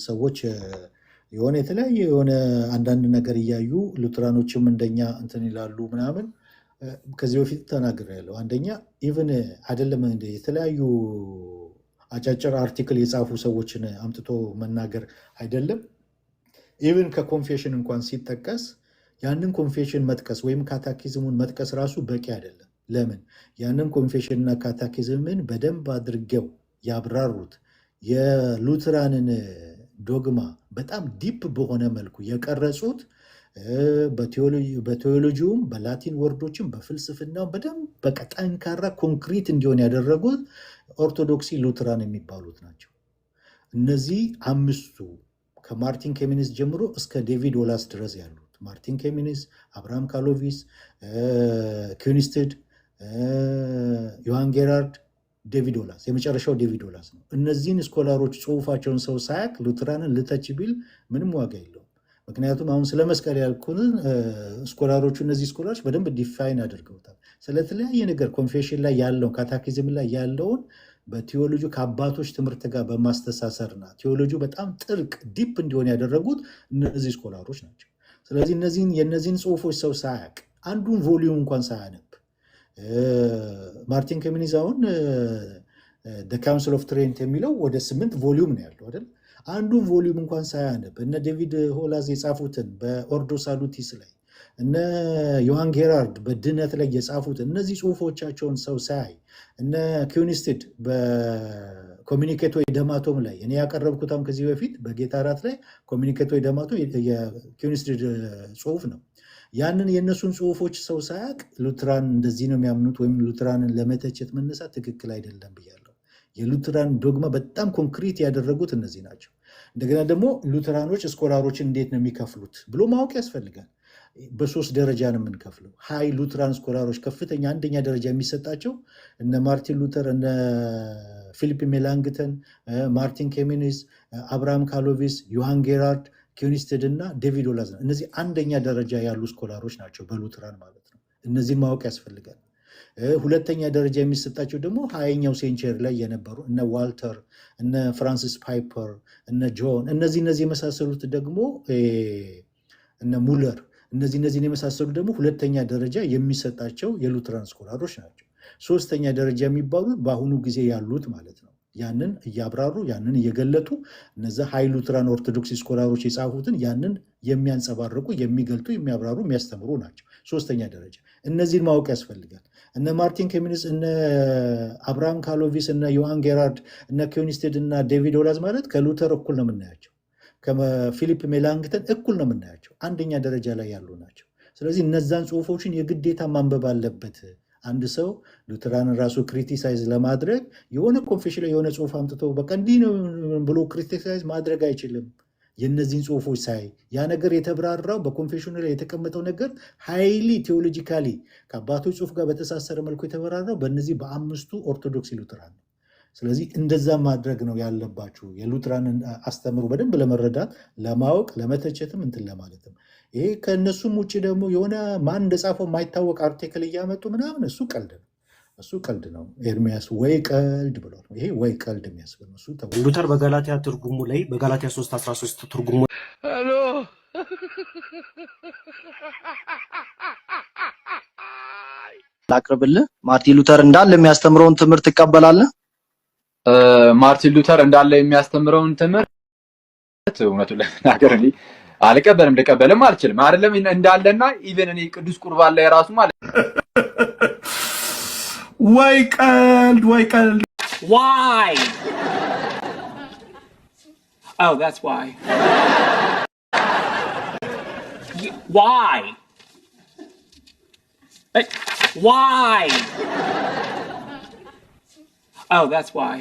ሰዎች የሆነ የተለያየ የሆነ አንዳንድ ነገር እያዩ ሉትራኖችም እንደኛ እንትን ይላሉ ምናምን ከዚህ በፊት ተናግሬያለሁ። አንደኛ ኢቭን አይደለም እንደ የተለያዩ አጫጭር አርቲክል የጻፉ ሰዎችን አምጥቶ መናገር አይደለም ኢቭን ከኮንፌሽን እንኳን ሲጠቀስ ያንን ኮንፌሽን መጥቀስ ወይም ካታኪዝሙን መጥቀስ ራሱ በቂ አይደለም። ለምን? ያንን ኮንፌሽንና ካታኪዝምን በደንብ አድርገው ያብራሩት የሉትራንን ዶግማ በጣም ዲፕ በሆነ መልኩ የቀረጹት በቴዎሎጂውም በላቲን ወርዶችም በፍልስፍናው በደንብ በቃ ጠንካራ ኮንክሪት እንዲሆን ያደረጉት ኦርቶዶክሲ ሉትራን የሚባሉት ናቸው። እነዚህ አምስቱ ከማርቲን ኬሚኒስ ጀምሮ እስከ ዴቪድ ዎላስ ድረስ ያሉት ማርቲን ኬሚኒስ፣ አብርሃም ካሎቪስ፣ ኩኒስትድ፣ ዮሐን ጌራርድ፣ ዴቪድ ዎላስ የመጨረሻው ዴቪድ ዎላስ ነው። እነዚህን ስኮላሮች ጽሁፋቸውን ሰው ሳያቅ ሉትራንን ልተች ቢል ምንም ዋጋ የለውም። ምክንያቱም አሁን ስለ መስቀል ያልኩን ስኮላሮቹ እነዚህ ስኮላሮች በደንብ ዲፋይን አድርገውታል። ስለተለያየ ነገር ኮንፌሽን ላይ ያለውን ካታኪዝም ላይ ያለውን በቴዎሎጂ ከአባቶች ትምህርት ጋር በማስተሳሰርና ቴዎሎጂ በጣም ጥልቅ ዲፕ እንዲሆን ያደረጉት እነዚህ ስኮላሮች ናቸው። ስለዚህ የእነዚህን ጽሁፎች ሰው ሳያቅ አንዱን ቮሊዩም እንኳን ሳያነብ ማርቲን ኬሚኒስ አሁን ካውንስል ኦፍ ትሬንት የሚለው ወደ 8 ቮሊዩም ነው ያለው አይደል? አንዱን ቮሊዩም እንኳን ሳያነብ እነ ዴቪድ ሆላዝ የጻፉትን በኦርዶ ሳሉቲስ ላይ እነ ዮሐን ጌራርድ በድነት ላይ የጻፉትን እነዚህ ጽሁፎቻቸውን ሰው ሳያይ እነ ኩኒስትድ በኮሚኒኬቶ ደማቶም ላይ እኔ ያቀረብኩታም ከዚህ በፊት በጌታ እራት ላይ ኮሚኒኬቶ ደማቶ የኩኒስትድ ጽሁፍ ነው። ያንን የእነሱን ጽሁፎች ሰው ሳያቅ ሉትራን እንደዚህ ነው የሚያምኑት ወይም ሉትራንን ለመተቸት መነሳት ትክክል አይደለም ብያለሁ። የሉትራን ዶግማ በጣም ኮንክሪት ያደረጉት እነዚህ ናቸው። እንደገና ደግሞ ሉትራኖች ስኮላሮችን እንዴት ነው የሚከፍሉት ብሎ ማወቅ ያስፈልጋል። በ3 ደረጃ ነው የምንከፍለው። ሃይ ሉትራን ስኮላሮች ከፍተኛ አንደኛ ደረጃ የሚሰጣቸው እነ ማርቲን ሉተር፣ እነ ፊሊፕ ሜላንግተን፣ ማርቲን ኬሚኒስ፣ አብርሃም ካሎቪስ፣ ዮሐን ጌራርድ፣ ኩኒስትድ እና ዴቪድ ዎላዝ ነው። እነዚህ አንደኛ ደረጃ ያሉ ስኮላሮች ናቸው በሉትራን ማለት ነው። እነዚህን ማወቅ ያስፈልጋል። ሁለተኛ ደረጃ የሚሰጣቸው ደግሞ 20ኛው ሴንቸሪ ላይ የነበሩ እነ ዋልተር፣ እነ ፍራንሲስ ፓይፐር፣ እነ ጆን እነዚህ የመሳሰሉት ደግሞ እነ ሙለር እነዚህን የመሳሰሉ ደግሞ ሁለተኛ ደረጃ የሚሰጣቸው የሉትራን ስኮላሮች ናቸው። 3ኛ ደረጃ የሚባሉት በአሁኑ ጊዜ ያሉት ማለት ነው። ያንን እያብራሩ ያንን እየገለጡ እነዚ ሃይ ሉትራን ኦርቶዶክስ ስኮላሮች የጻፉትን ያንን የሚያንጸባርቁ የሚገልጡ የሚያብራሩ የሚያስተምሩ ናቸው። 3ኛ ደረጃ እነዚህን ማወቅ ያስፈልጋል። እነ ማርቲን ኬሚኒስ፣ እነ አብርሃም ካሎቪስ፣ እነ ዮሐን ጌራርድ፣ እነ ኩኒስትድ እና ዴቪድ ዎላዝ ማለት ከሉተር እኩል ነው የምናያቸው። ከፊሊፕ ሜላንግተን እኩል ነው የምናያቸው። አንደኛ ደረጃ ላይ ያሉ ናቸው። ስለዚህ እነዛን ጽሁፎችን የግዴታ ማንበብ አለበት። አንድ ሰው ሉትራንን ራሱ ክሪቲሳይዝ ለማድረግ የሆነ ኮንፌሽን ላይ የሆነ ጽሁፍ አምጥቶ በቃ እንዲህ ነው ብሎ ክሪቲሳይዝ ማድረግ አይችልም። የነዚህን ጽሁፎች ሳይ ያ ነገር የተብራራው በኮንፌሽኑ ላይ የተቀመጠው ነገር ሃይሊ ቴዎሎጂካሊ ከአባቶች ጽሁፍ ጋር በተሳሰረ መልኩ የተብራራው በእነዚህ በ5ቱ ኦርቶዶክስ ሉትራን ነው። ስለዚህ እንደዛ ማድረግ ነው ያለባችሁ። የሉትራንን አስተምሩ በደንብ ለመረዳት ለማወቅ፣ ለመተቸትም እንትን ለማለትም። ይሄ ከእነሱም ውጭ ደግሞ የሆነ ማን እንደጻፈው የማይታወቅ አርቲክል እያመጡ ምናምን እሱ ቀልድ ነው። ኤርሚያስ ወይ ቀልድ ብሏል። ይሄ ወይ ቀልድ የሚያስብል ነው። ሉተር በጋላትያ ትርጉሙ ላይ በጋላትያ 3:13 ትርጉሙ ሄሎ ላቅርብልህ። ማርቲን ሉተር እንዳለ የሚያስተምረውን ትምህርት ትቀበላለህ? ማርቲን ሉተር እንዳለ የሚያስተምረውን ትምህርት እውነቱን ለመናገር እኔ አልቀበልም፣ ልቀበልም አልችልም። አይደለም እንዳለና ኢቨን እኔ ቅዱስ ቁርባን ላይ ራሱ ማለት ወይ ቀልድ Why? Oh, that's why. Why? Why? Oh, that's why.